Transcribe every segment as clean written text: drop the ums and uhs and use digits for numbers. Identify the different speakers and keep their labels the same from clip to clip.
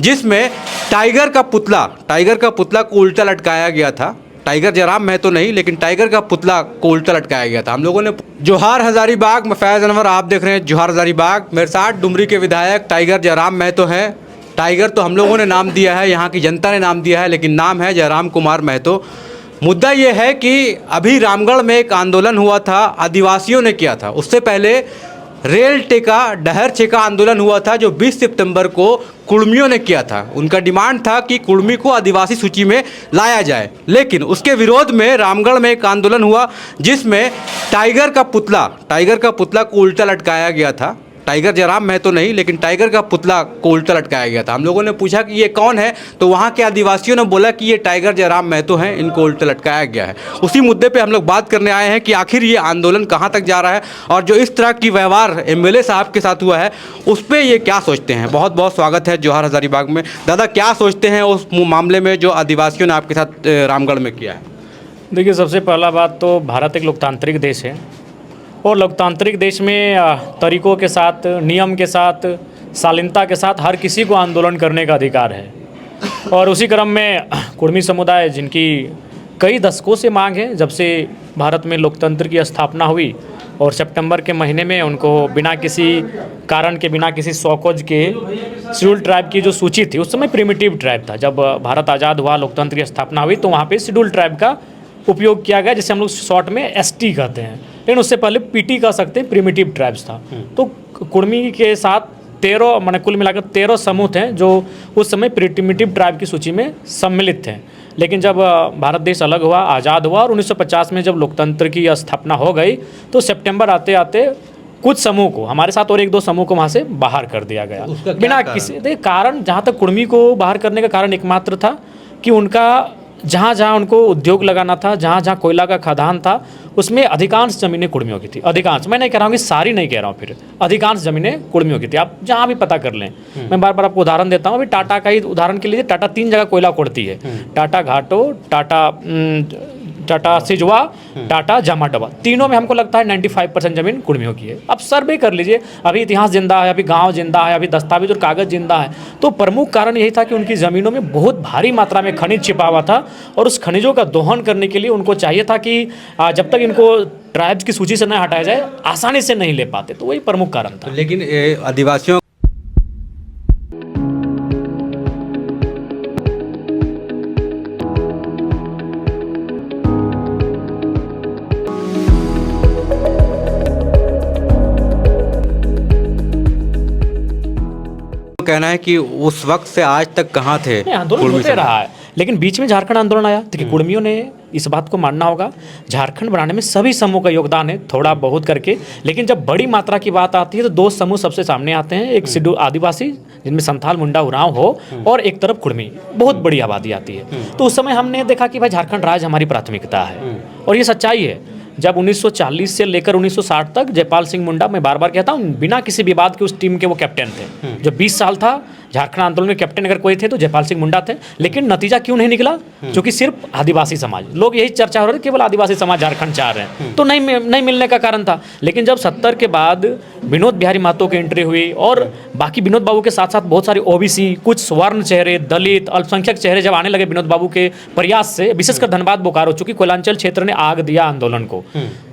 Speaker 1: जिसमें टाइगर का पुतला को उल्टा लटकाया गया था। टाइगर जयराम महतो नहीं, लेकिन टाइगर का पुतला को उल्टा लटकाया गया था। हम लोगों ने जोहार हजारीबाग में फैज़ अनवर, आप देख रहे हैं जोहार हजारीबाग। मेरे साथ डुमरी के विधायक टाइगर जयराम महतो हैं। टाइगर तो हम लोगों ने नाम दिया है, यहाँ की जनता ने नाम दिया है, लेकिन नाम है जयराम कुमार महतो। मुद्दा ये है कि अभी रामगढ़ में एक आंदोलन हुआ था, आदिवासियों ने किया था। उससे पहले रेल टेका डहर छेका आंदोलन हुआ था, जो 20 सितंबर को कुड़मियों ने किया था। उनका डिमांड था कि कुड़मी को आदिवासी सूची में लाया जाए, लेकिन उसके विरोध में रामगढ़ में एक आंदोलन हुआ जिसमें टाइगर का पुतला को उल्टा लटकाया गया था। टाइगर जयराम महतो नहीं, लेकिन टाइगर का पुतला को उल्टा लटकाया गया था। हम लोगों ने पूछा कि ये कौन है, तो वहाँ के आदिवासियों ने बोला कि ये टाइगर जयराम महतो हैं, इनको उल्टा लटकाया गया है। उसी मुद्दे पे हम लोग बात करने आए हैं कि आखिर ये आंदोलन कहाँ तक जा रहा है और जो इस तरह की व्यवहार एमएलए साहब के साथ हुआ है उस पर ये क्या सोचते हैं। बहुत बहुत स्वागत है जोहार हजारीबाग में। दादा, क्या सोचते हैं उस मामले में जो आदिवासियों ने आपके साथ रामगढ़ में किया है?
Speaker 2: देखिए, सबसे पहला बात तो भारत एक लोकतांत्रिक देश है और लोकतांत्रिक देश में तरीक़ों के साथ, नियम के साथ, शालीनता के साथ हर किसी को आंदोलन करने का अधिकार है। और उसी क्रम में कुड़मी समुदाय, जिनकी कई दशकों से मांग है, जब से भारत में लोकतंत्र की स्थापना हुई और सितंबर के महीने में उनको बिना किसी कारण के, बिना किसी शौकोज के शेड्यूल ट्राइब की जो सूची थी, उस समय प्रिमिटिव ट्राइब था। जब भारत आज़ाद हुआ, लोकतंत्र की स्थापना हुई, तो वहाँ पर शेड्यूल ट्राइब का उपयोग किया गया, जिसे हम लोग शॉर्ट में एसटी कहते हैं, लेकिन उससे पहले पीटी कह सकते हैं, प्रिमिटिव ट्राइब्स था। तो कुड़मी के साथ 13 माने कुल मिलाकर 13 समूह थे जो उस समय प्रिमिटिव ट्राइब की सूची में सम्मिलित थे। लेकिन जब भारत देश अलग हुआ, आज़ाद हुआ और 1950 में जब लोकतंत्र की स्थापना हो गई, तो सितंबर आते आते कुछ समूह को, हमारे साथ और 1-2 समूह को वहाँ से बाहर कर दिया गया बिना किसी कारण। जहाँ तक कुड़मी को बाहर करने का कारण एकमात्र था कि उनका जहाँ जहाँ उनको उद्योग लगाना था, जहाँ जहाँ कोयला का खदान था, उसमें अधिकांश ज़मीनें कुड़मियों की थी। अधिकांश, मैं नहीं कह रहा हूँ कि सारी, नहीं कह रहा हूँ, फिर अधिकांश ज़मीनें कुड़मियों की थी। आप जहाँ भी पता कर लें, मैं बार बार आपको उदाहरण देता हूँ। अभी टाटा का ही उदाहरण के लिए, टाटा 3 जगह कोयला खोदती है, टाटा घाटो, टाटा सिजवा, टाटा जामाडवा। तीनों में हमको लगता है 95% ज़मीन कुड़मियों की है। अब सर्वे कर लीजिए, अभी इतिहास जिंदा है, अभी गांव जिंदा है, अभी दस्तावेज और कागज़ जिंदा है। तो प्रमुख कारण यही था कि उनकी ज़मीनों में बहुत भारी मात्रा में खनिज छिपा हुआ था और उस खनिजों का दोहन करने के लिए उनको चाहिए था कि जब तक इनको ट्राइब्स की सूची से न हटाया जाए, आसानी से नहीं ले पाते। तो वही प्रमुख कारण था।
Speaker 1: लेकिन आदिवासियों कहना है कि उस वक्त से आज तक कहाँ थे?
Speaker 2: आंदोलन होते रहा है, लेकिन बीच में झारखंड आंदोलन आया। देखिए, कुड़मियों ने इस बात को मानना होगा, झारखंड बनाने में सभी समूह का योगदान है, थोड़ा बहुत करके। लेकिन जब बड़ी मात्रा की बात आती है तो 2 समूह सबसे सामने आते हैं। एक शेड्यूल आदिवासी, जिनमें संथाल, मुंडा, उरांव हो, और एक तरफ कुड़मी, बहुत बड़ी आबादी आती है। तो उस समय हमने देखा कि भाई झारखंड राज्य हमारी प्राथमिकता है, और ये सच्चाई है। जब 1940 से लेकर 1960 तक जयपाल सिंह मुंडा, मैं बार बार कहता हूँ, बिना किसी विवाद के उस टीम के वो कैप्टन थे। जो 20 साल था झारखंड आंदोलन में कैप्टन अगर कोई थे तो जयपाल सिंह मुंडा थे। लेकिन नतीजा क्यों नहीं निकला? क्योंकि सिर्फ आदिवासी समाज, लोग यही चर्चा हो रही है, केवल आदिवासी समाज झारखंड चाह रहे हैं, तो नहीं मिलने का कारण था। लेकिन जब 70 के बाद विनोद बिहारी महतो की एंट्री हुई और बाकी विनोद बाबू के साथ साथ बहुत सारे ओबीसी, कुछ स्वर्ण चेहरे, दलित, अल्पसंख्यक चेहरे जब आने लगे विनोद बाबू के प्रयास से, विशेषकर धनबाद बोकारो, चूंकि कोयलांचल क्षेत्र ने आग दिया आंदोलन को,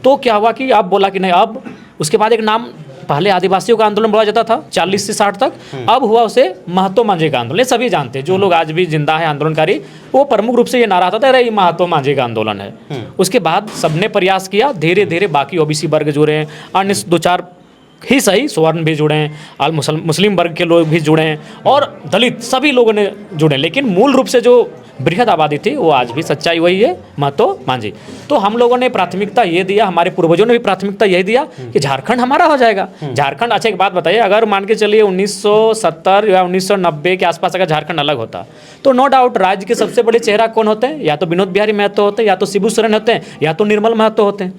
Speaker 2: तो क्या हुआ कि अब बोला कि नहीं, अब उसके बाद एक नाम, पहले आदिवासियों का आंदोलन बोला जाता था 40 से 60 तक, अब हुआ उसे महतो मांझे का आंदोलन। सभी जानते हैं, जो लोग आज भी जिंदा है आंदोलनकारी, वो प्रमुख रूप से ये नारा आता था, अरे ये महतो मांझे का आंदोलन है। उसके बाद सबने प्रयास किया, धीरे धीरे बाकी ओबीसी वर्ग जुड़े हैं, अन्य 2-4 ही सही, स्वर्ण भी जुड़े हैं, मुस्लिम वर्ग के लोग भी जुड़े हैं, और दलित, सभी लोगों ने जुड़े। लेकिन मूल रूप से जो बृहद आबादी थी वो आज भी सच्चाई वही है, महतो मांझी। तो हम लोगों ने प्राथमिकता ये दिया, हमारे पूर्वजों ने भी प्राथमिकता यही दिया कि झारखंड हमारा हो जाएगा। झारखंड, अच्छा एक बात बताइए, अगर मान के चलिए 1970 या 1990 के आसपास अगर झारखंड अलग होता, तो नो डाउट राज्य के सबसे बड़े चेहरा कौन होते हैं? या तो विनोद बिहारी महतो होते हैं, या तो शिबू सोरेन होते हैं, या तो निर्मल महतो होते हैं,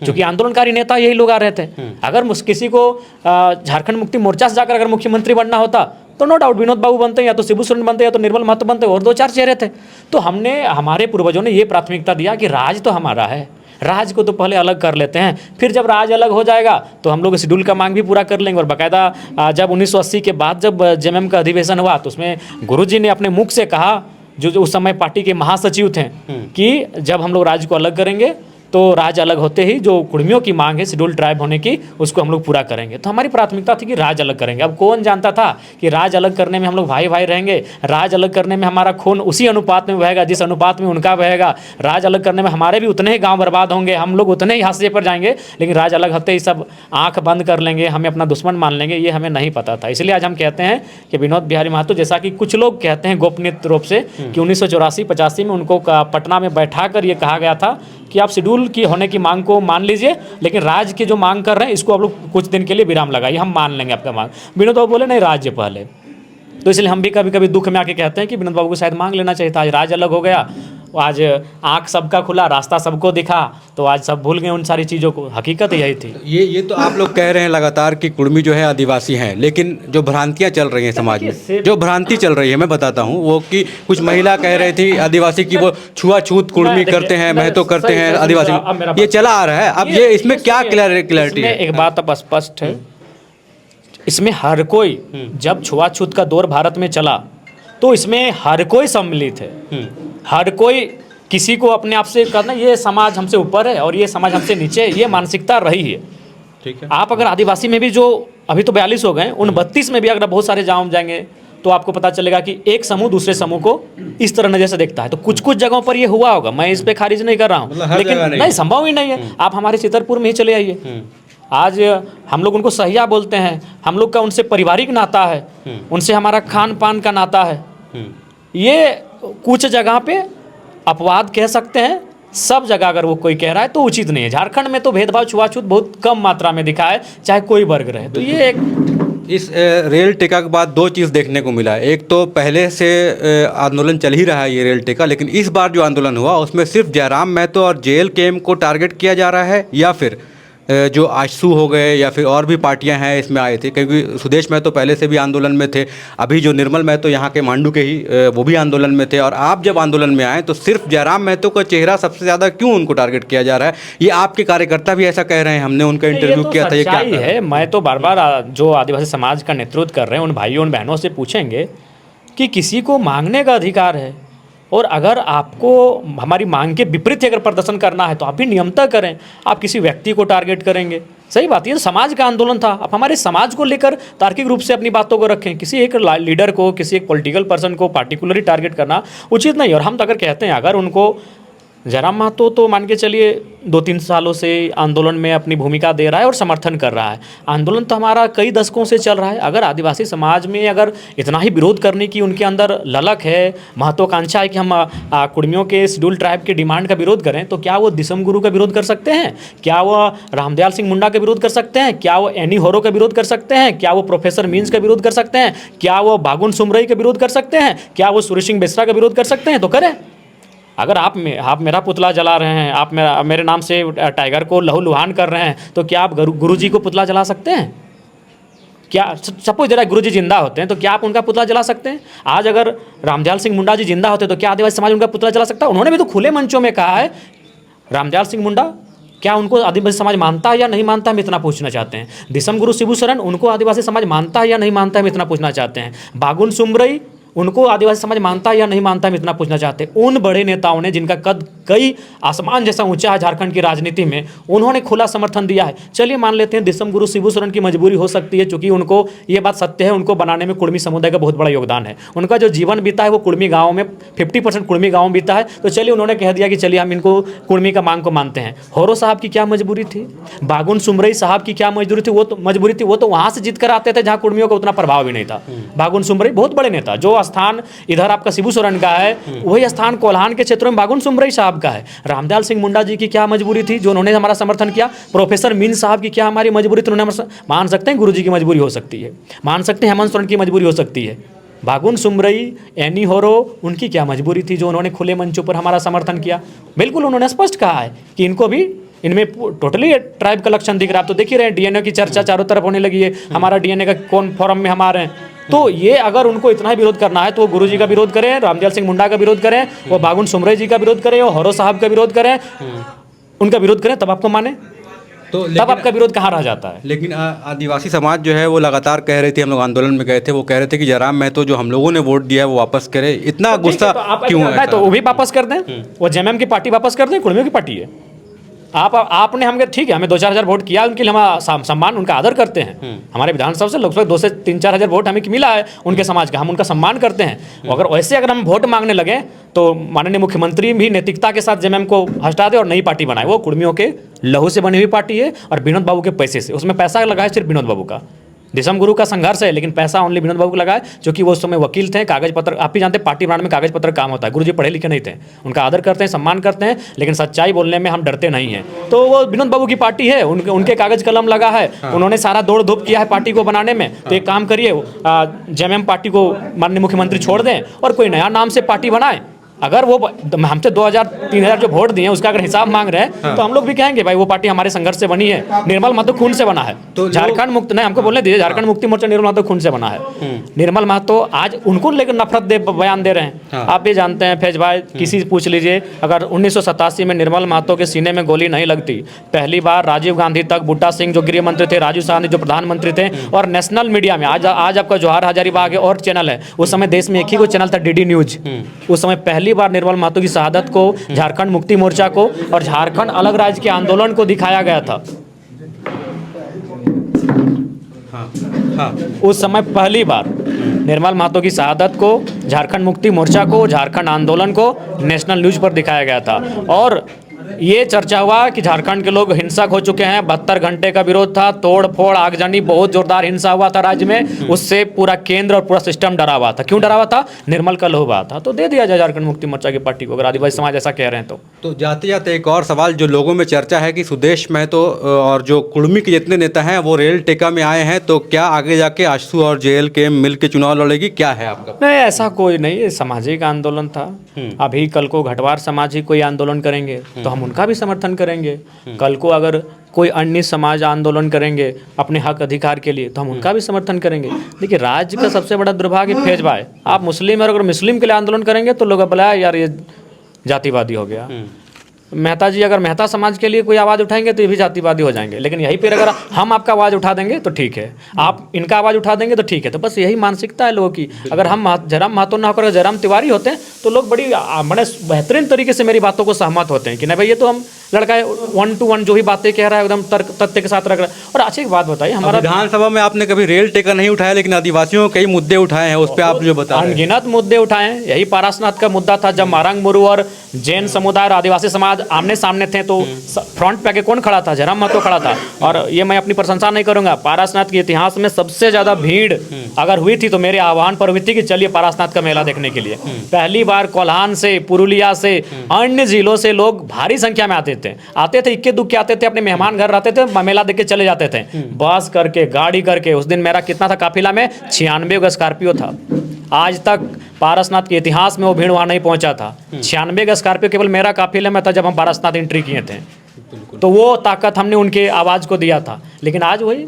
Speaker 2: क्योंकि आंदोलनकारी नेता यही लोग आ रहे थे। अगर किसी को झारखंड मुक्ति मोर्चा से जाकर अगर मुख्यमंत्री बनना होता तो नो डाउट विनोद बाबू बनते, या तो शिबू सोरेन बनते, या तो निर्मल महतो बनते, और 2-4 चेहरे थे। तो हमारे पूर्वजों ने ये प्राथमिकता दिया कि राज तो हमारा है, राज को तो पहले अलग कर लेते हैं, फिर जब राज अलग हो जाएगा तो हम लोग शेड्यूल का मांग भी पूरा कर लेंगे। और बाकायदा जब 1980 के बाद जब जेएमएम का अधिवेशन हुआ तो उसमें गुरुजी ने अपने मुख से कहा, जो उस समय पार्टी के महासचिव थे, कि जब हम लोग राज्य को अलग करेंगे तो राज्य अलग होते ही जो कुर्मियों की मांग है शेड्यूल ट्राइब होने की, उसको हम लोग पूरा करेंगे। तो हमारी प्राथमिकता थी कि राज्य अलग करेंगे। अब कौन जानता था कि राज्य अलग करने में हम लोग भाई भाई रहेंगे, राज्य अलग करने में हमारा खून उसी अनुपात में बहेगा जिस अनुपात में उनका बहेगा, राज्य अलग करने में हमारे भी उतने ही गाँव बर्बाद होंगे, हम लोग उतने ही हाशिए पर जाएंगे, लेकिन राज्य अलग होते ही सब आँख बंद कर लेंगे, हमें अपना दुश्मन मान लेंगे, ये हमें नहीं पता था। इसलिए आज हम कहते हैं कि विनोद बिहारी महतो, जैसा कि कुछ लोग कहते हैं गोपनीय रूप से कि 1984-85 में उनको पटना में बैठा कर ये कहा गया था कि आप शेड्यूल की होने की मांग को मान लीजिए, लेकिन राज्य की जो मांग कर रहे हैं इसको आप लोग कुछ दिन के लिए विराम लगाइए, हम मान लेंगे आपका मांग। विनोद बाबू बोले नहीं, राज्य पहले। तो इसलिए हम भी कभी कभी दुख में आके कहते हैं कि विनोद बाबू को शायद मांग लेना चाहिए था। आज राज्य अलग हो गया, आज आँख सबका खुला, रास्ता सबको दिखा, तो आज सब भूल गए उन सारी चीज़ों को। हकीकत यही थी।
Speaker 1: ये तो आप लोग कह रहे हैं लगातार कि कुर्मी जो है आदिवासी हैं, लेकिन जो भ्रांतियां चल रही हैं समाज में, जो भ्रांति चल रही है मैं बताता हूँ, वो कि कुछ महिला कह रही थी आदिवासी की वो छुआछूत कुर्मी करते हैं, महतो करते हैं आदिवासी, ये चला आ रहा है। अब ये इसमें क्या क्लैरिटी है?
Speaker 2: एक बात अब स्पष्ट है, इसमें हर कोई, जब छुआछूत का दौर भारत में चला तो इसमें हर कोई सम्मिलित है। हर कोई किसी को अपने आप से कहना ये समाज हमसे ऊपर है और ये समाज हमसे नीचे है, ये मानसिकता रही है।
Speaker 1: ठीक है।
Speaker 2: आप अगर आदिवासी में भी जो अभी तो 42 हो गए, उन 32 में भी अगर बहुत सारे गाँव जाएंगे तो आपको पता चलेगा कि एक समूह दूसरे समूह को इस तरह नजर से देखता है। तो कुछ कुछ जगहों पर ये हुआ होगा, मैं इस पे खारिज नहीं कर रहा हूँ, लेकिन नहीं, संभव ही नहीं है। आप हमारे चितरपुर में ही चले आइए, आज हम लोग उनको सहिया बोलते हैं, हम लोग का उनसे पारिवारिक नाता है, उनसे हमारा खान पान का नाता है। ये कुछ जगह पे अपवाद कह सकते हैं, सब जगह अगर वो कोई कह रहा है तो उचित नहीं है। झारखंड में तो भेदभाव छुआछूत बहुत कम मात्रा में दिखा है, चाहे कोई वर्ग रहे। तो ये एक
Speaker 1: इस रेल टिका के बाद दो चीज़ देखने को मिला है। एक तो पहले से आंदोलन चल ही रहा है ये रेल टिका, लेकिन इस बार जो आंदोलन हुआ उसमें सिर्फ जयराम महतो और JLKM को टारगेट किया जा रहा है, या फिर जो आजसू हो गए या फिर और भी पार्टियां हैं इसमें आए थे, क्योंकि सुदेश महतो पहले से भी आंदोलन में थे, अभी जो निर्मल महतो यहाँ के मांडू के ही वो भी आंदोलन में थे, और आप जब आंदोलन में आए तो सिर्फ जयराम महतो का चेहरा सबसे ज़्यादा क्यों उनको टारगेट किया जा रहा है? ये आपके कार्यकर्ता भी ऐसा कह रहे हैं, हमने उनका इंटरव्यू किया था। ये क्या
Speaker 2: है? मैं तो बार बार जो आदिवासी समाज का नेतृत्व कर रहे हैं उन भाइयों उन बहनों से पूछेंगे कि किसी को मांगने का अधिकार है, और अगर आपको हमारी मांग के विपरीत अगर प्रदर्शन करना है तो आप भी नियमता करें। आप किसी व्यक्ति को टारगेट करेंगे, सही बात, ये समाज का आंदोलन था। आप हमारे समाज को लेकर तार्किक रूप से अपनी बातों को रखें। किसी एक लीडर को, किसी एक पॉलिटिकल पर्सन को पार्टिकुलरली टारगेट करना उचित नहीं। और हम तो अगर कहते हैं, अगर उनको जयराम महतो तो मान के चलिए 2-3 सालों से आंदोलन में अपनी भूमिका दे रहा है और समर्थन कर रहा है। आंदोलन तो हमारा कई दशकों से चल रहा है। अगर आदिवासी समाज में अगर इतना ही विरोध करने की उनके अंदर ललक है, महत्वाकांक्षा है कि हम कुर्मियों के शेड्यूल ट्राइब के डिमांड का विरोध करें, तो क्या वो दिसम गुरु का विरोध कर सकते हैं? क्या वो रामदयाल सिंह मुंडा का विरोध कर सकते हैं? क्या वो एनी होरो का विरोध कर सकते हैं? क्या वो प्रोफेसर मीन्स का विरोध कर सकते हैं? क्या वो बागुन सुमरई का विरोध कर सकते हैं? क्या वो सुरेश सिंह बेसरा का विरोध कर सकते हैं? तो करें। अगर आप मेरा पुतला जला रहे हैं, आप मेरे नाम से टाइगर को लहूलुहान कर रहे हैं, तो क्या आप गुरुजी को पुतला जला सकते हैं? क्या सपोज जरा गुरुजी जिंदा होते हैं तो क्या आप उनका पुतला जला सकते हैं? आज अगर रामदयाल सिंह मुंडा जी जिंदा होते तो क्या आदिवासी समाज उनका पुतला जला सकता है? उन्होंने भी तो खुले मंचों में कहा है। रामदयाल सिंह मुंडा क्या उनको आदिवासी समाज मानता है या नहीं मानता है, हम इतना पूछना चाहते हैं। दिसम गुरु शिबू सोरेन उनको आदिवासी समाज मानता है या नहीं मानता है, हम इतना पूछना चाहते हैं। बागुन सुमरई उनको आदिवासी समाज मानता है या नहीं मानता है, हम इतना पूछना चाहते हैं। उन बड़े नेताओं ने जिनका कद कई आसमान जैसा ऊंचा है झारखंड की राजनीति में, उन्होंने खुला समर्थन दिया है। चलिए मान लेते हैं दिसम गुरु शिबू सोरेन की मजबूरी हो सकती है, क्योंकि उनको ये बात सत्य है, उनको बनाने में कुर्मी समुदाय का बहुत बड़ा योगदान है। उनका जो जीवन बीता है वो कुर्मी गाँव में 50% कुर्मी गाँव बीता है। तो चलिए उन्होंने कह दिया कि चलिए हम इनको कुर्मी का मांग को मानते हैं। होरो साहब की क्या मजबूरी थी? बागुन सुमरई साहब की क्या मजबूरी थी? वो तो वहाँ से जीत कर आते थे जहाँ कुर्मियों का उतना प्रभाव भी नहीं था। बागुन सुमरई बहुत बड़े नेता, जो स्थान इधर आपका शिबू सोरेन का है वही स्थान कोल्हान के क्षेत्रों में बागुन सुमरई साहब का है। रामदयाल सिंह मुंडा जी की क्या मजबूरी थी जो उन्होंने हमारा समर्थन किया? प्रोफेसर मीन साहब की क्या हमारी मजबूरी थी? उन्होंने मान सकते हैं गुरुजी की मजबूरी हो सकती है, मान सकते हैं हेमंत सोरेन की मजबूरी हो सकती है। बागुन सुमरई, एनी होरो, उनकी क्या मजबूरी थी जो उन्होंने खुले मंचों पर हमारा समर्थन किया? बिल्कुल उन्होंने स्पष्ट कहा है कि इनको भी इनमें टोटली ट्राइब का लक्षण दिख रहा है। तो देख ही रहे हैं डीएनए की चर्चा चारों तरफ होने लगी है, हमारा डीएनए का कौन फोरम में हम आ रहे हैं। तो ये अगर उनको इतना ही विरोध करना है तो गुरुजी का विरोध करें, रामदयाल सिंह मुंडा का विरोध करें, वो बागुन सुमरई जी का विरोध करें, वो होरो साहब का विरोध करें, उनका विरोध करें तब आपको माने,
Speaker 1: तो
Speaker 2: तब आपका विरोध कहाँ रह जाता है।
Speaker 1: लेकिन आदिवासी समाज जो है वो लगातार कह रही थी, हम लोग आंदोलन में गए थे, वो कह रहे थे कि जयराम महतो जो हम लोगों ने वोट दिया है वो वापस करे। इतना गुस्सा
Speaker 2: तो आप
Speaker 1: क्यों है?
Speaker 2: तो वो भी वापस कर दें, वो जेएमएम की पार्टी वापस कर दें, कुर्मियों की पार्टी है। आपने हमें ठीक है, हमें 2-4 हज़ार वोट किया, उनके लिए हम सम्मान उनका आदर करते हैं। हमारे विधानसभा से लगभग 2 से 3-4 हज़ार वोट हमें मिला है उनके समाज का, हम उनका सम्मान करते हैं। अगर वैसे अगर हम वोट मांगने लगे तो माननीय मुख्यमंत्री भी नैतिकता के साथ जेएमएम को हटा दे और नई पार्टी बनाए। वो कुर्मियों के लहू से बनी हुई पार्टी है और विनोद बाबू के पैसे से, उसमें पैसा लगा है सिर्फ विनोद बाबू का। दिसम गुरु का संघर्ष है, लेकिन पैसा ओनली विनोद बाबू को लगा है, क्योंकि वो उस समय वकील थे, कागज पत्र, आप ही जानते हैं पार्टी बनाने में कागज पत्र काम होता है। गुरुजी पढ़े लिखे नहीं थे, उनका आदर करते हैं, सम्मान करते हैं, लेकिन सच्चाई बोलने में हम डरते नहीं हैं। तो वो विनोद बाबू की पार्टी है, उनके कागज कलम लगा है, उन्होंने सारा दौड़ धूप किया है पार्टी को बनाने में। तो एक काम करिए, जेएमएम पार्टी को माननीय मुख्यमंत्री छोड़ दें और कोई नया नाम से पार्टी बनाए। अगर वो हमसे 2000-3000 जो वोट दिए उसका अगर हिसाब मांग रहे हैं तो हम लोग भी कहेंगे भाई वो पार्टी हमारे संघर्ष से बनी है, निर्मल महतो खून से बना है।
Speaker 1: तो
Speaker 2: झारखंड मुक्त नहीं, हमको बोलने दीजिए, झारखंड मुक्ति मोर्चा निर्मल महतो खून से बना है। निर्मल महतो आज उनको लेकर नफरत दे बयान दे रहे हैं। आप भी जानते हैं फैज भाई, किसी से पूछ लीजिए, अगर 1987 में निर्मल महतो के सीने में गोली नहीं लगती, पहली बार राजीव गांधी तक, बूटा सिंह जो गृह मंत्री थे, राजीव गांधी जो प्रधानमंत्री थे, और नेशनल मीडिया में आज आपका जवाहर हजारीबाग और चैनल है, उस समय देश में एक ही को चैनल था, डीडी न्यूज। उस समय पहली बार निर्मल महतो की शहादत को, झारखंड मुक्ति मोर्चा को और झारखंड अलग राज्य के आंदोलन को दिखाया गया था। उस समय पहली बार निर्मल महतो की शहादत को, झारखंड मुक्ति मोर्चा को, झारखंड आंदोलन को नेशनल न्यूज पर दिखाया गया था। और ये चर्चा हुआ कि झारखंड के लोग हिंसक हो चुके हैं, 72 घंटे का विरोध था, तोड़ फोड़ आगजनी, बहुत जोरदार हिंसा हुआ था राज्य में, उससे पूरा केंद्र और पूरा सिस्टम डरा हुआ था। क्यों डरा हुआ था? निर्मल का लहू बहा था। तो दे दिया जाए झारखंड मुक्ति मोर्चा की पार्टी को, अगर आदिवासी समाज ऐसा कह रहे हैं तो
Speaker 1: जाते जाते एक और सवाल जो लोगों में चर्चा है कि सुदेश महतो और जो कुर्मी के जितने नेता हैं वो रेल टेका में आए हैं, तो क्या आगे जाके आशु और जेएल के मिल के चुनाव लड़ेगी, क्या है आपका?
Speaker 2: नहीं, ऐसा कोई नहीं, ये सामाजिक आंदोलन था। अभी कल को घटवार समाज ही कोई आंदोलन करेंगे तो हम उनका भी समर्थन करेंगे। कल को अगर कोई अन्य समाज आंदोलन करेंगे अपने हक अधिकार के लिए तो हम उनका भी समर्थन करेंगे। देखिए, राज्य का सबसे बड़ा दुर्भाग्य फैज भाई, आप मुस्लिम है और अगर मुस्लिम के लिए आंदोलन करेंगे तो लोग बोला यार ये जातिवादी हो गया। मेहता जी अगर मेहता समाज के लिए कोई आवाज़ उठाएंगे तो ये भी जातिवादी हो जाएंगे। लेकिन यहीं पर अगर हम आपका आवाज़ उठा देंगे तो ठीक है, आप इनका आवाज़ उठा देंगे तो ठीक है। तो बस यही मानसिकता है लोगों की। अगर हम जयराम महतो ना होकर जयराम तिवारी होते हैं तो लोग बड़े बेहतरीन तरीके से मेरी बातों को सहमत होते हैं कि नहीं भाई ये तो हम लड़का है 1 to 1 जो भी बातें कह रहा है एकदम तर्क तथ्य के साथ रख रहा है। और अच्छी एक बात बताइए, हमारा
Speaker 1: विधानसभा में आपने कभी रेल टेका नहीं उठाया, लेकिन आदिवासियों के कई मुद्दे उठाए हैं, उस पर आप जो बता रहे हैं।
Speaker 2: अनगिनत मुद्दे उठाए हैं। यही पारसनाथ का मुद्दा था, जब मारंग मुरु और जैन समुदाय और आदिवासी समाज आमने सामने थे तो फ्रंट पे आके कौन खड़ा था? जयराम महतो खड़ा था। और ये मैं अपनी प्रशंसा नहीं करूंगा, पारसनाथ के इतिहास में सबसे ज्यादा भीड़ अगर हुई थी तो मेरे आह्वान पर हुई थी कि चलिए पारसनाथ का मेला देखने के लिए। पहली बार कोल्हान से, पुरुलिया से, अन्य जिलों से लोग भारी संख्या में आते थे, इक्के दुक्के आते थे, अपने मेहमान घर रहते थे, मेला देख के चले जाते थे, बस करके, गाड़ी करके। उस दिन मेरा कितना था काफिला में? 96 का स्कॉर्पियो था। आज तक पारसनाथ के इतिहास में वो भीड़ वहाँ नहीं पहुँचा था। 96 का स्कॉर्पियो केवल मेरा काफिले में था जब हम पारसनाथ एंट्री किए थे। तो वो ताकत हमने उनके आवाज़ को दिया था। लेकिन आज वही,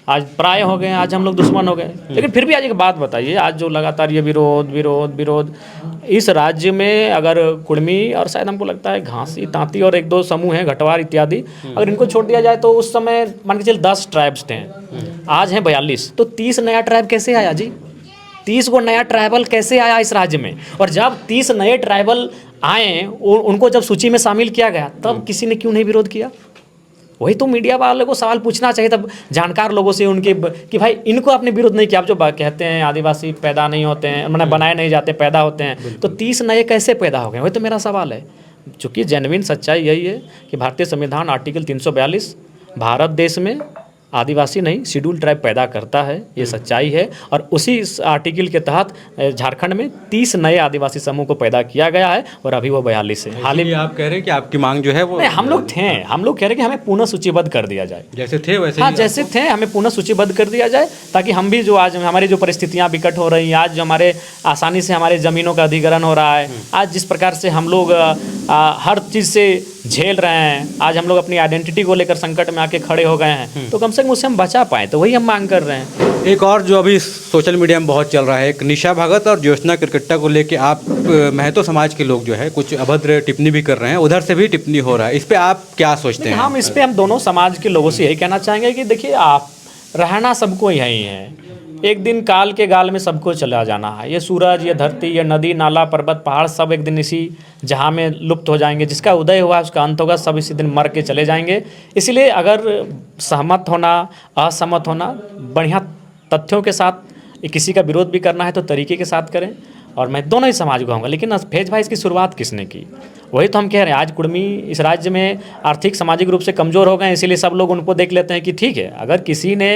Speaker 2: आज प्राय हो गए, आज हम लोग दुश्मन हो गए। लेकिन फिर भी आज एक बात बताइए, आज जो लगातार ये विरोध विरोध विरोध, इस राज्य में अगर कुर्मी और शायद हमको लगता है घासी, तांती और 1-2 समूह हैं, घटवार इत्यादि, अगर इनको छोड़ दिया जाए तो उस समय मान के चलिए 10 ट्राइब्स थे, आज हैं 42। तो 30 नया ट्राइब कैसे आया जी? 30 को नया ट्राइबल कैसे आया इस राज्य में? और जब 30 नए ट्राइबल आए, उनको जब सूची में शामिल किया गया, तब किसी ने क्यों नहीं विरोध किया? वही तो मीडिया वाले को सवाल पूछना चाहिए तब, जानकार लोगों से उनके, कि भाई इनको आपने विरोध नहीं किया। आप जो कहते हैं आदिवासी पैदा नहीं होते हैं, मैंने बनाए नहीं जाते, पैदा होते हैं, तो 30 नए कैसे पैदा हो गए? वही तो मेरा सवाल है। चूँकि जेन्युइन सच्चाई यही है कि भारतीय संविधान आर्टिकल 342 भारत देश में आदिवासी नहीं, शेड्यूल ट्राइब पैदा करता है, ये सच्चाई है। और उसी आर्टिकल के तहत झारखंड में 30 नए आदिवासी समूह को पैदा किया गया है और अभी वो 42 है। हाल ही
Speaker 1: आप कह रहे हैं कि आपकी मांग जो है वो,
Speaker 2: हम लोग कह रहे हैं कि हमें पुनः सूचीबद्ध कर दिया जाए,
Speaker 1: जैसे थे वैसे।
Speaker 2: हाँ, जैसे थे हमें पुनः सूचीबद्ध कर दिया जाए, ताकि हम भी जो आज हमारी जो परिस्थितियाँ विकट हो रही हैं, आज जो हमारे आसानी से हमारे ज़मीनों का अधिग्रहण हो रहा है, आज जिस प्रकार से हम लोग हर चीज़ से झेल रहे हैं, आज हम लोग अपनी आइडेंटिटी को लेकर संकट में आके खड़े हो गए हैं, तो कम से कम उससे हम बचा पाएँ, तो वही हम मांग कर रहे हैं।
Speaker 1: एक और जो अभी सोशल मीडिया में बहुत चल रहा है, एक निशा भगत और ज्योत्सना किरकिट्टा को लेके आप महतो समाज के लोग जो है कुछ अभद्र टिप्पणी भी कर रहे हैं, उधर से भी टिप्पणी हो रहा है, इस पे आप क्या सोचते हैं?
Speaker 2: हम इस पे हम दोनों समाज के लोगों से यही कहना चाहेंगे कि देखिए, आप रहना सबको यही है, एक दिन काल के गाल में सबको चला जाना है। ये सूरज, ये धरती, ये नदी नाला पर्वत पहाड़ सब एक दिन इसी जहाँ में लुप्त हो जाएंगे। जिसका उदय हुआ उसका अंत होगा, सब इसी दिन मर के चले जाएंगे। इसलिए अगर सहमत होना, असहमत होना, बढ़िया तथ्यों के साथ किसी का विरोध भी करना है तो तरीके के साथ करें। और मैं दोनों ही समाज को कहूँगा, लेकिन फैज भाई इसकी शुरुआत किसने की? वही तो हम कह रहे हैं, आज कुर्मी इस राज्य में आर्थिक सामाजिक रूप से कमज़ोर हो गए, इसीलिए सब लोग उनको देख लेते हैं कि ठीक है, अगर किसी ने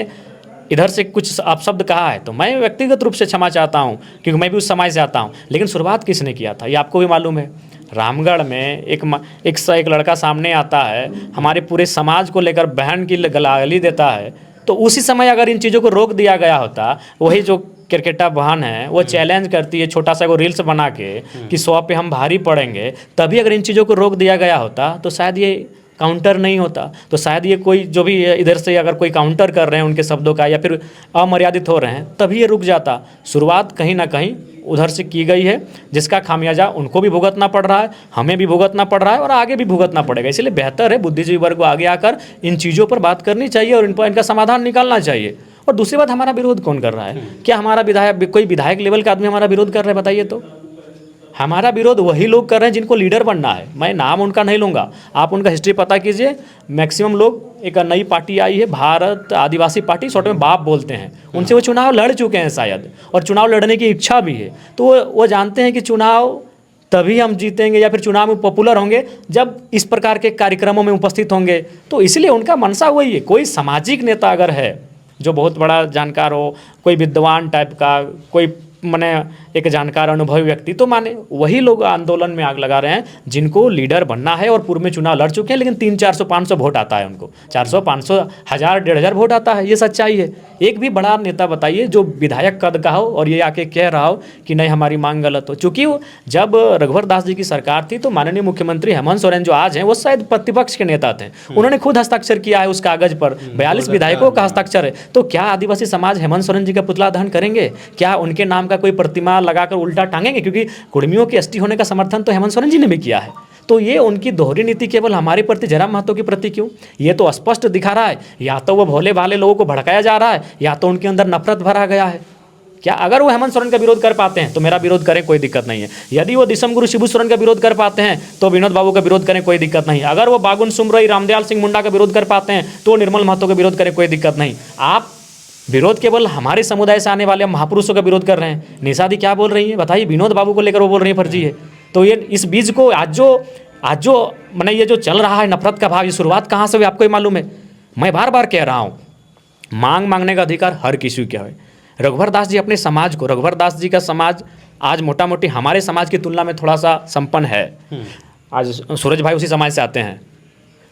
Speaker 2: इधर से कुछ अपशब्द कहा है तो मैं व्यक्तिगत रूप से क्षमा चाहता हूँ, क्योंकि मैं भी उस समाज से आता हूँ। लेकिन शुरुआत किसने किया था ये आपको भी मालूम है। रामगढ़ में एक लड़का सामने आता है, हमारे पूरे समाज को लेकर बहन की गाली देता है, तो उसी समय अगर इन चीज़ों को रोक दिया गया होता, वही जो किरकिट्टा बहन है वो चैलेंज करती है छोटा सा वो रील्स बना के कि 100 पे हम भारी पड़ेंगे, तभी अगर इन चीज़ों को रोक दिया गया होता तो शायद ये काउंटर नहीं होता। तो शायद ये कोई जो भी इधर से अगर कोई काउंटर कर रहे हैं उनके शब्दों का या फिर अमर्यादित हो रहे हैं, तभी ये रुक जाता। शुरुआत कहीं ना कहीं उधर से की गई है, जिसका खामियाजा उनको भी भुगतना पड़ रहा है, हमें भी भुगतना पड़ रहा है और आगे भी भुगतना पड़ेगा। इसलिए बेहतर है बुद्धिजीवी वर्ग को आगे आकर इन चीज़ों पर बात करनी चाहिए और इन पर इनका समाधान निकालना चाहिए। और दूसरी बात, हमारा विरोध कौन कर रहा है? क्या हमारा कोई विधायक लेवल का आदमी हमारा विरोध कर रहा है? बताइए तो। हमारा विरोध वही लोग कर रहे हैं जिनको लीडर बनना है। मैं नाम उनका नहीं लूँगा, आप उनका हिस्ट्री पता कीजिए। मैक्सिमम लोग, एक नई पार्टी आई है भारत आदिवासी पार्टी, शॉर्ट में बाप बोलते हैं, उनसे वो चुनाव लड़ चुके हैं शायद, और चुनाव लड़ने की इच्छा भी है। तो वो जानते हैं कि चुनाव तभी हम जीतेंगे या फिर चुनाव में पॉपुलर होंगे जब इस प्रकार के कार्यक्रमों में उपस्थित होंगे। तो इसलिए उनका मनसा वही है। कोई सामाजिक नेता अगर है जो बहुत बड़ा जानकार हो, कोई विद्वान टाइप का, कोई माने एक जानकार अनुभवी व्यक्ति, तो माने वही लोग आंदोलन में आग लगा रहे हैं जिनको लीडर बनना है और पूर्व में चुनाव लड़ चुके हैं, लेकिन 300-400-500 वोट आता है उनको, 400-500 1000 1500 वोट आता है। ये सच्चाई है। एक भी बड़ा नेता बताइए जो विधायक कद का हो और ये आके कह रहा हो कि नहीं हमारी मांग गलत हो। चूँकि जब रघुवर दास जी की सरकार थी तो माननीय मुख्यमंत्री हेमंत सोरेन जो आज हैं वो शायद प्रतिपक्ष के नेता थे, उन्होंने खुद हस्ताक्षर किया है उस कागज पर, 42 विधायकों का हस्ताक्षर है। तो क्या आदिवासी समाज हेमंत सोरेन जी का पुतला दहन करेंगे? क्या उनके नाम का कोई प्रतिमा लगाकर उल्टा टांगेंगे? क्योंकि कुर्मियों के एसटी होने का समर्थन तो हेमंत सोरेन जी ने भी किया है। तो ये उनकी दोहरी नीति केवल हमारे प्रति जयराम महतो के प्रति क्यों? ये तो स्पष्ट दिखा रहा है, या तो वो भोले भाले लोगों को भड़काया जा रहा है या तो उनके अंदर नफरत भरा गया है। क्या अगर वो हेमंत सोरेन का विरोध कर पाते हैं तो मेरा विरोध करें, कोई दिक्कत नहीं है। यदि वो दिसम गुरु शिबू सोरेन का विरोध कर पाते हैं तो विनोद बाबू का विरोध करें, कोई दिक्कत नहीं। अगर वो बागुन सुमरई रामदयाल सिंह मुंडा का विरोध कर पाते हैं तो निर्मल महतो का विरोध करें, कोई दिक्कत नहीं। आप विरोध केवल हमारे समुदाय से आने वाले महापुरुषों का विरोध कर रहे हैं। निशा दी क्या बोल रही है बताइए? विनोद बाबू को लेकर वो बोल रही है फर्जी है। तो ये इस बीज को आज जो मैंने ये जो चल रहा है नफरत का भाव, ये शुरुआत कहाँ से हुई आपको ही मालूम है। मैं बार बार कह रहा हूँ, मांगने का अधिकार हर किसी का है। रघुवर दास जी अपने समाज को, रघुवर दास जी का समाज आज मोटा मोटी हमारे समाज की तुलना में थोड़ा सा संपन्न है। आज सूरज भाई उसी समाज से आते हैं।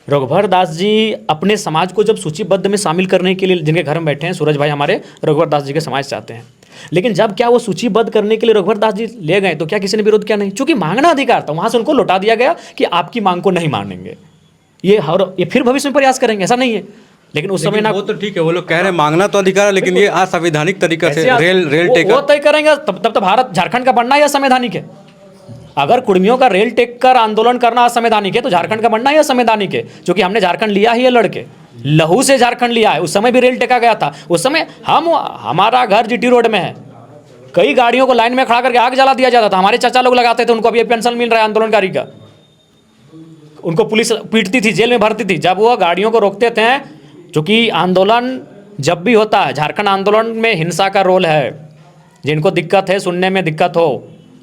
Speaker 2: रघुवर दास जी अपने समाज को जब सूचीबद्ध में शामिल करने के लिए जिनके घर में बैठे हैं, सूरज भाई हमारे रघुवर दास जी के समाज से आते हैं। लेकिन जब क्या वो सूचीबद्ध करने के लिए रघुवर दास जी ले गए तो क्या किसी ने विरोध किया? नहीं, क्योंकि मांगना अधिकार था। वहाँ से उनको लौटा दिया गया कि आपकी मांग को नहीं मानेंगे, ये फिर भविष्य में प्रयास करेंगे, ऐसा नहीं है। लेकिन उस समय ना,
Speaker 1: वो तो ठीक है, वो लोग कह रहे हैं मांगना तो अधिकार है, लेकिन ये असंवैधानिक तरीका से रेल टेकर
Speaker 2: वो तय करेंगे तब तो भारत झारखंड का बनना ही असंवैधानिक है। अगर कुर्मियों का रेल टेकर आंदोलन करना असंवैधानिक है तो झारखंड का बनना ही असंवैधानिक है। क्योंकि हमने झारखंड लिया ही है लड़के, लहू से झारखंड लिया है। उस समय भी रेल टेका गया था। उस समय हमारा घर जीटी रोड में है, कई गाड़ियों को लाइन में खड़ा करके आग जला दिया जाता था। हमारे चाचा लोग लगाते थे, उनको अभी पेंशन मिल रहा है आंदोलनकारी का। उनको पुलिस पीटती थी, जेल में भरती थी जब वो गाड़ियों को रोकते थे। क्योंकि आंदोलन जब भी होता है, झारखंड आंदोलन में हिंसा का रोल है। जिनको दिक्कत है, सुनने में दिक्कत हो,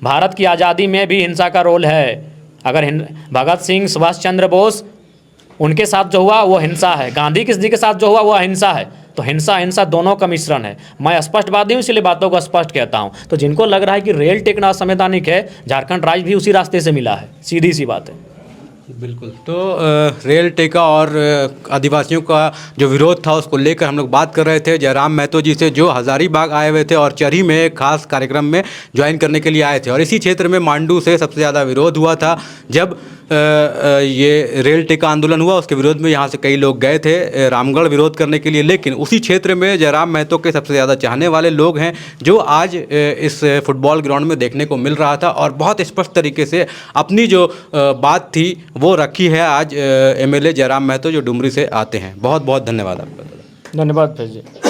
Speaker 2: भारत की आज़ादी में भी हिंसा का रोल है। अगर भगत सिंह, सुभाष चंद्र बोस, उनके साथ जो हुआ वो हिंसा है। गांधी जी के साथ जो हुआ वो अहिंसा है। तो हिंसा दोनों का मिश्रण है। मैं स्पष्टवादी हूँ, इसलिए बातों को स्पष्ट कहता हूँ। तो जिनको लग रहा है कि रेल टेकना असंवैधानिक है, झारखंड राज्य भी उसी रास्ते से मिला है, सीधी सी बात है।
Speaker 1: बिल्कुल। तो रेल टेका और आदिवासियों का जो विरोध था उसको लेकर हम लोग बात कर रहे थे जयराम महतो जी से, जो हज़ारीबाग आए हुए थे और चरही में एक खास कार्यक्रम में ज्वाइन करने के लिए आए थे। और इसी क्षेत्र में मांडू से सबसे ज़्यादा विरोध हुआ था जब ये रेल टेका आंदोलन हुआ। उसके विरोध में यहाँ से कई लोग गए थे रामगढ़ विरोध करने के लिए, लेकिन उसी क्षेत्र में जयराम महतो के सबसे ज़्यादा चाहने वाले लोग हैं जो आज इस फुटबॉल ग्राउंड में देखने को मिल रहा था। और बहुत स्पष्ट तरीके से अपनी जो बात थी वो रखी है आज एमएलए जयराम महतो जो डुमरी से आते हैं। बहुत बहुत धन्यवाद आपका।
Speaker 2: धन्यवाद फैज जी।